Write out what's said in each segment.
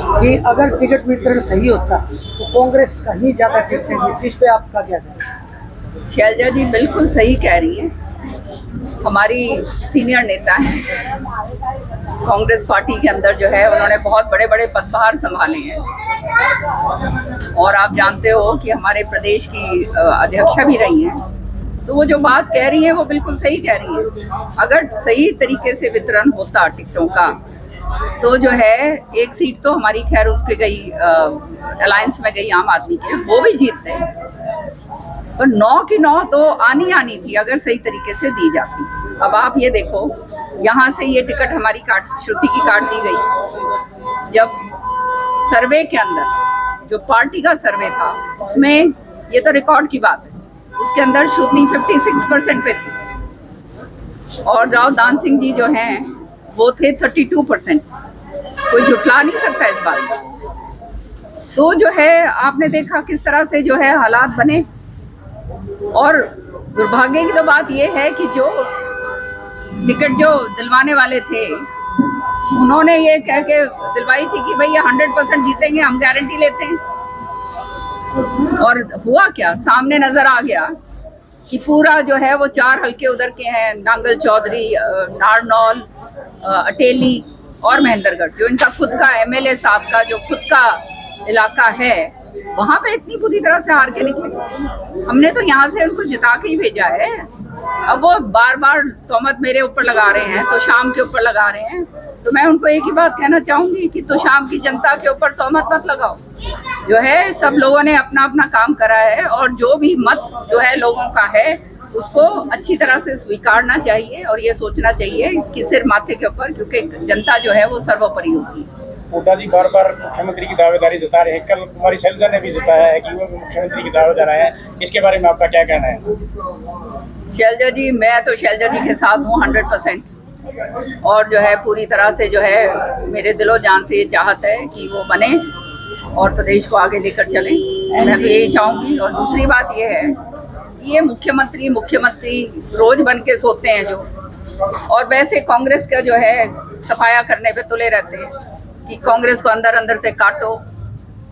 कि अगर टिकट वितरण सही होता तो कांग्रेस कहीं ज़्यादा टिकटें जीतती। इस पे आपका क्या कहना है? शैलजा जी बिल्कुल सही कह रही हैं। हमारी सीनियर नेता हैं कांग्रेस पार्टी के अंदर, जो है उन्होंने बहुत बड़े बड़े पदभार संभाले हैं। और आप जानते हो कि हमारे प्रदेश की अध्यक्षा भी रही हैं। तो वो जो बात कह रही हैं वो बिल्कुल सही कह रही हैं। अगर सही तरीके से वितरण होता टिकटों का तो जो है एक सीट तो हमारी खैर उसके गई, अलायंस में गई आम आदमी के, वो भी जीतते हैं। तो 9 की 9 तो आनी थी अगर सही तरीके से दी जाती। अब आप ये देखो, यहाँ से ये टिकट हमारी श्रुति की काट दी गई। जब सर्वे के अंदर जो पार्टी का सर्वे था उसमें, ये तो रिकॉर्ड की बात है, उसके अंदर श्रुति 56% पे थी और राव दान सिंह जी जो हैं वो थे 32%। कोई झुठला नहीं सकता इस बात में। तो जो है आपने देखा किस तरह से जो है हालात बने। और दुर्भाग्य की तो बात ये है कि जो टिकट जो दिलवाने वाले थे उन्होंने ये कह के दिलवाई थी कि भाई ये 100% जीतेंगे, हम गारंटी लेते हैं। और हुआ क्या, सामने नजर आ गया कि पूरा जो है वो 4 हल्के उधर के हैं, नांगल चौधरी, नारनौल, अटेली और महेंद्रगढ़, जो इनका खुद का एमएलए साहब का जो खुद का इलाका है, वहां पे इतनी बुरी तरह से हार के निकले। हमने तो यहाँ से उनको जिता के ही भेजा है। अब वो बार बार तोहमत मेरे ऊपर लगा रहे हैं, तो शाम के ऊपर लगा रहे हैं। तो मैं उनको एक ही बात कहना चाहूंगी कि तो शाम की जनता के ऊपर तोहमत मत लगाओ। जो है सब लोगों ने अपना अपना काम करा है और जो भी मत जो है लोगों का है उसको अच्छी तरह से स्वीकारना चाहिए और ये सोचना चाहिए कि सिर माथे के ऊपर, क्योंकि जनता जो है वो सर्वोपरि होती है। हुड्डा जी बार बार मुख्यमंत्री की दावेदारी जता रहे हैं। कल कुमारी शैलजा ने भी जताया है कि वो मुख्यमंत्री की दावेदार है। इसके बारे में आपका क्या कहना है? शैलजा जी, मैं तो शैलजा जी के साथ हूँ 100%। और जो है पूरी तरह से जो है मेरे दिलो जान से ये चाहत है कि वो बने और प्रदेश को आगे लेकर चलें। मैं तो यही चाहूँगी। और दूसरी बात ये है, ये मुख्यमंत्री रोज बन के सोते हैं जो, और वैसे कांग्रेस का जो है सफाया करने पे तुले रहते हैं कि कांग्रेस को अंदर अंदर से काटो,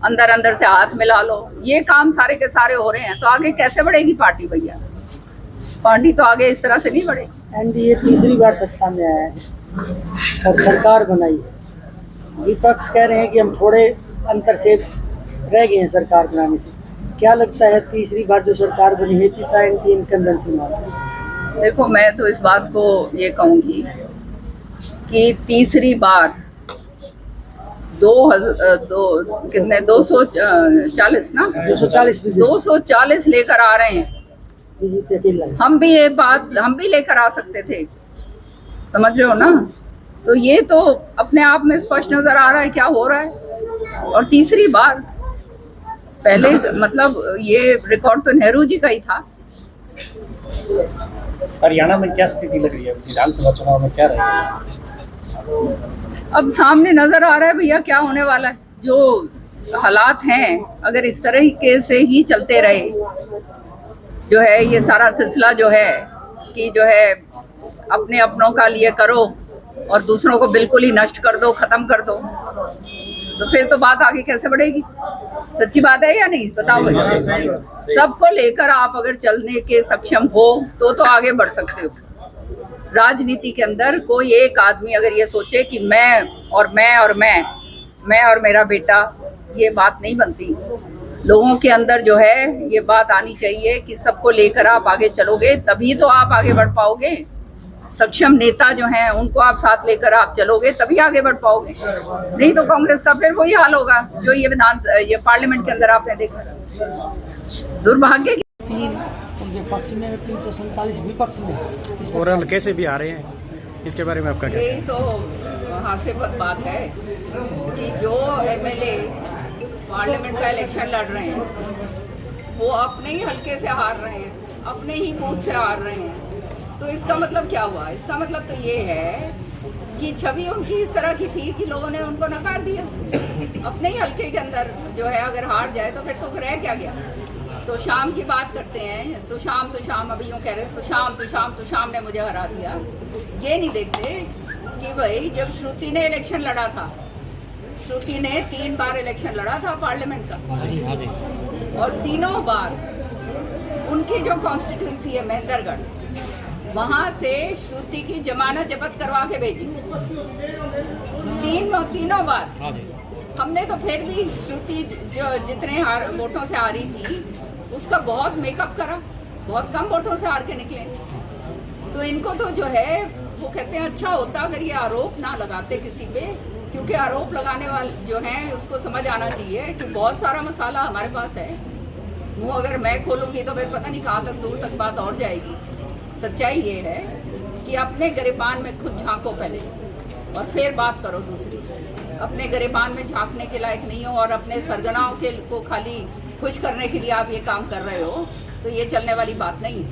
अंदर अंदर से हाथ मिला लो। ये काम सारे के सारे हो रहे हैं तो आगे कैसे बढ़ेगी पार्टी भैया? पार्टी तो आगे इस तरह से नहीं बढ़ेगी। एनडीए तीसरी बार सत्ता में आया है और सरकार बनाई है। विपक्ष कह रहे हैं कि हम थोड़े अंतर से रह गए हैं सरकार बनाने से। क्या लगता है तीसरी बार जो सरकार बनी है कितना एंटी इनकम्बेंसी वाला? देखो, मैं तो इस बात को ये कहूँगी कि तीसरी बार 240 ना 240 लेकर आ रहे हैं। हम भी ये बात लेकर आ सकते थे, समझ रहे हो ना? तो ये तो अपने आप में स्पष्ट नजर आ रहा है क्या हो रहा है। और तीसरी बार, पहले मतलब ये रिकॉर्ड तो नेहरू जी का ही था। हरियाणा में क्या स्थिति लग रही है? विधानसभा चुनाव में क्या रहेगा? अब सामने नजर आ रहा है भैया क्या होने वाला है। जो हालात हैं अगर इस तरीके से ही चलते रहे, जो है ये सारा सिलसिला जो है कि जो है अपने अपनों का लिए करो और दूसरों को बिल्कुल ही नष्ट कर दो, खत्म कर दो, तो फिर तो बात आगे कैसे बढ़ेगी? सच्ची बात है या नहीं? बताओ भैया। सबको लेकर आप अगर चलने के सक्षम हो तो आगे बढ़ सकते हो। राजनीति के अंदर कोई एक आदमी अगर ये सोचे कि मैं और मेरा बेटा, ये बात नहीं बनती। लोगों के अंदर जो है ये बात आनी चाहिए कि सबको लेकर आप आगे चलोगे तभी तो आप आगे बढ़ पाओगे। सक्षम नेता जो हैं उनको आप साथ लेकर आप चलोगे तभी आगे बढ़ पाओगे। नहीं तो कांग्रेस का फिर वही हाल होगा जो ये पार्लियामेंट के अंदर आपने देखा। दुर्भाग्य की 3 उनके पक्ष में, 347 विपक्ष में, और हल्के से भी आ रहे हैं। इसके बारे में आपका क्या? यही तो हास्यास्पद बात है कि जो एमएलए पार्लियामेंट का इलेक्शन लड़ रहे हैं वो अपने ही हल्के से हार रहे हैं, अपने ही बूथ से हार रहे हैं। तो इसका मतलब क्या हुआ? इसका मतलब तो ये है कि छवि उनकी इस तरह की थी कि लोगों ने उनको नकार दिया। अपने ही हल्के के अंदर जो है अगर हार जाए तो फिर तो रह क्या गया? तो शाम की बात करते हैं तो शाम अभी यूँ कह रहे तो शाम ने मुझे हरा दिया। ये नहीं देखते कि भाई जब श्रुति ने इलेक्शन लड़ा था, श्रुति ने 3 बार इलेक्शन लड़ा था पार्लियामेंट का, और तीनों बार उनकी जो कॉन्स्टिट्यूंसी है महेंद्रगढ़, वहां से श्रुति की जमानत जब्त करवा के भेजी तीनों बार। हमने तो फिर भी श्रुति जो जितने वोटों से हारी थी उसका बहुत मेकअप करा, बहुत कम वोटों से हार के निकले। तो इनको तो जो है वो कहते हैं अच्छा होता अगर ये आरोप ना लगाते किसी पे, क्योंकि आरोप लगाने वाले जो हैं उसको समझ आना चाहिए कि बहुत सारा मसाला हमारे पास है। मुँह अगर मैं खोलूंगी तो फिर पता नहीं कहाँ तक दूर तक बात और जाएगी। सच्चाई ये है कि अपने गिरेबान में खुद झांको पहले और फिर बात करो दूसरी। अपने गिरेबान में झांकने के लायक नहीं हो और अपने सरगनाओं के को खाली खुश करने के लिए आप ये काम कर रहे हो, तो ये चलने वाली बात नहीं।